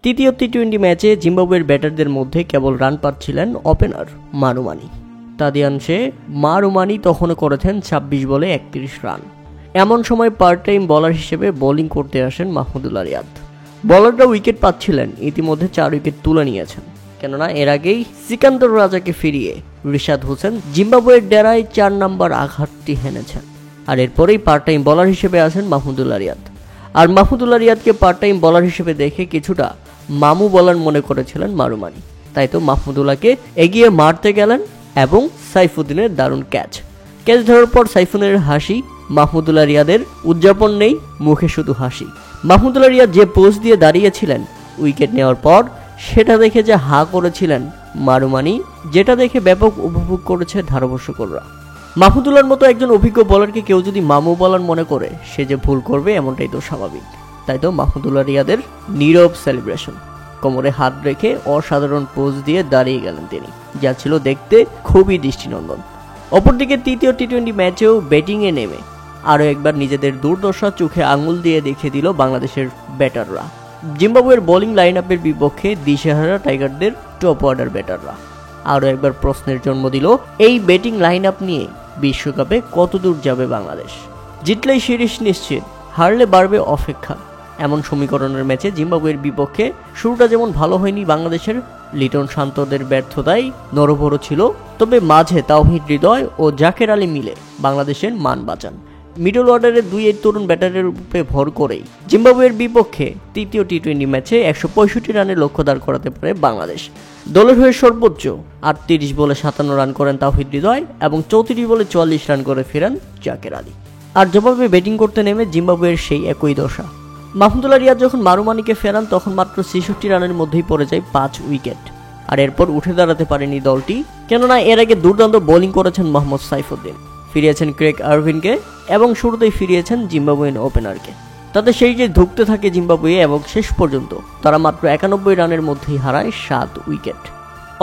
তৃতীয় টি-20 ম্যাচে জিম্বাবুয়ের ব্যাটারদের মধ্যে কেবল রান পাচ্ছিলেন ওপেনার মারুমানি। তাদিয়াংশে মারুমানি তখনও করেছেন ২৬ বলে ৩১ রান। এমন সময় পার্ট টাইম বলার হিসেবে বোলিং করতে আসেন মাহমুদুল্লাহ রিয়াদ। বলাররা উইকেট পাচ্ছিলেন, ইতিমধ্যে ৪ উইকেট তুলে নিয়েছেন, কেননা এর আগেই সিকান্দর রাজাকে ফিরিয়ে রিশাদ হোসেন জিম্বাবুয়ের ডেরায় ৪ নম্বর আঘাতটি হেনেছেন। আর এরপরেই পার্ট টাইম বলার হিসেবে আসেন মাহমুদুল্লাহ রিয়াদ। আর মাহমুদুল্লাহ রিয়াদকে পার্ট টাইম বলার হিসেবে দেখে কিছুটা মামু বলার মনে করেছিলেন মারুমানি। তাই তো মাহমুদুল্লাহকে এগিয়ে মারতে গেলেন এবং সাইফুদ্দিনের দারুণ ক্যাচ ধরার পর সাইফুদ্দিনের হাসি, মাহমুদুল্লাহ রিয়াদের উদযাপন নেই, মুখে শুধু হাসি। মাহমুদুল্লাহ রিয়াদ যে পোজ দিয়ে দাঁড়িয়েছিলেন উইকেট নেওয়ার পর, সেটা দেখে যে হা করেছিলেন মারুমানি, যেটা দেখে ব্যাপক উপভোগ করেছে ধারাভাষ্যকাররা। মাহমুদুল্লাহর মতো একজন অভিজ্ঞ বোলারকে কেউ যদি মামু বলার মনে করে, সে যে ভুল করবে এমনটাই তো স্বাভাবিক। তাই তো মাহমুদুল্লাহ রিয়াদের নীরব সেলিব্রেশন, কোমরে হাত রেখে অসাধারণ পোজ দিয়ে দাঁড়িয়ে গেলেন তিনি, যা ছিল দেখতে খুবই দৃষ্টিনন্দন। অপরদিকে তৃতীয় টি-20 ম্যাচেও ব্যাটিংয়ে নেমে আরও একবার নিজেদের দুর্দশা চোখে আঙুল দিয়ে দেখিয়ে দিল বাংলাদেশের ব্যাটাররা। জিম্বাবুয়ের বোলিং লাইন আপের বিপক্ষে দিশেহারা টাইগারদের টপ অর্ডার ব্যাটাররা আরও একবার প্রশ্নের জন্ম দিল, এই ব্যাটিং লাইন আপ নিয়ে বিশ্বকাপে কতদূর যাবে বাংলাদেশ। জিতলেই সিরিজ নিশ্চিত, হারলে বাড়বে অপেক্ষা। এমন সমীকরণের ম্যাচে জিম্বাবুয়ের বিপক্ষে শুরুটা যেমন ভালো হয়নি বাংলাদেশের, লিটন শান্তদের ব্যর্থতায় নড়বড় ছিল, তবে মাঝে তাওহিদ হৃদয় ও জাকের আলী মিলে বাংলাদেশের মান বাঁচান। মিডল অর্ডারের ২ তরুণ ব্যাটারের উপরে ভর করেই জিম্বাবুয়ের বিপক্ষে তৃতীয় টি-20 ম্যাচে ১৬৫ রানের লক্ষ্য দাঁড় করাতে পারে বাংলাদেশ। দলের হয়ে সর্বোচ্চ ৩৮ বলে ৫৭ রান করেন তাওহিদ হৃদয় এবং ৩৪ বলে ৪৪ রান করে ফেরেন জাকের আলী। আর জবাবে ব্যাটিং করতে নেমে জিম্বাবুয়ের সেই একই দশা। মাহমুদুল্লাহ রিয়াদ যখন মারুমানিকে ফেরান তখন মাত্র ৬৬ রানের মধ্যেই পড়ে যায় ৫ উইকেট। আর এরপর উঠে দাঁড়াতে পারেনি দলটি, কেননা এর আগে দুর্দান্ত বোলিং করেছেন মোহাম্মদ সাইফুদ্দিন, ফিরিয়েছেন ক্রেগ আরভিনকে এবং শুরুতেই ফিরিয়েছেন জিম্বাবুয়েন ওপেনারকে। তাতে সেই যে ধুঁকতে থাকে জিম্বাবুয়ে এবং শেষ পর্যন্ত তারা মাত্র ৯১ রানের মধ্যেই হারায় ৭ উইকেট।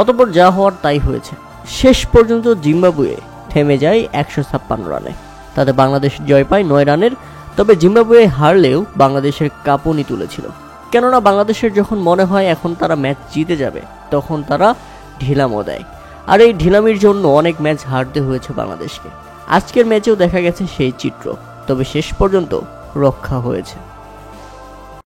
অতঃপর যা হওয়ার তাই হয়েছে, শেষ পর্যন্ত জিম্বাবুয়ে থেমে যায় ১৫৬ রানে। তাতে বাংলাদেশ জয় পায় ৯ রানের। তবে জিম্বাবুয়ে হারলেও বাংলাদেশের কাঁপুনি তুলেছিল, কেননা বাংলাদেশের যখন মনে হয় এখন তারা ম্যাচ জিতে যাবে, তখন তারা ঢিলামও দেয়। আর এই ঢিলামির জন্য অনেক ম্যাচ হারতে হয়েছে বাংলাদেশকে। আজকের ম্যাচেও দেখা গেছে সেই চিত্র, তবে শেষ পর্যন্ত রক্ষা হয়েছে।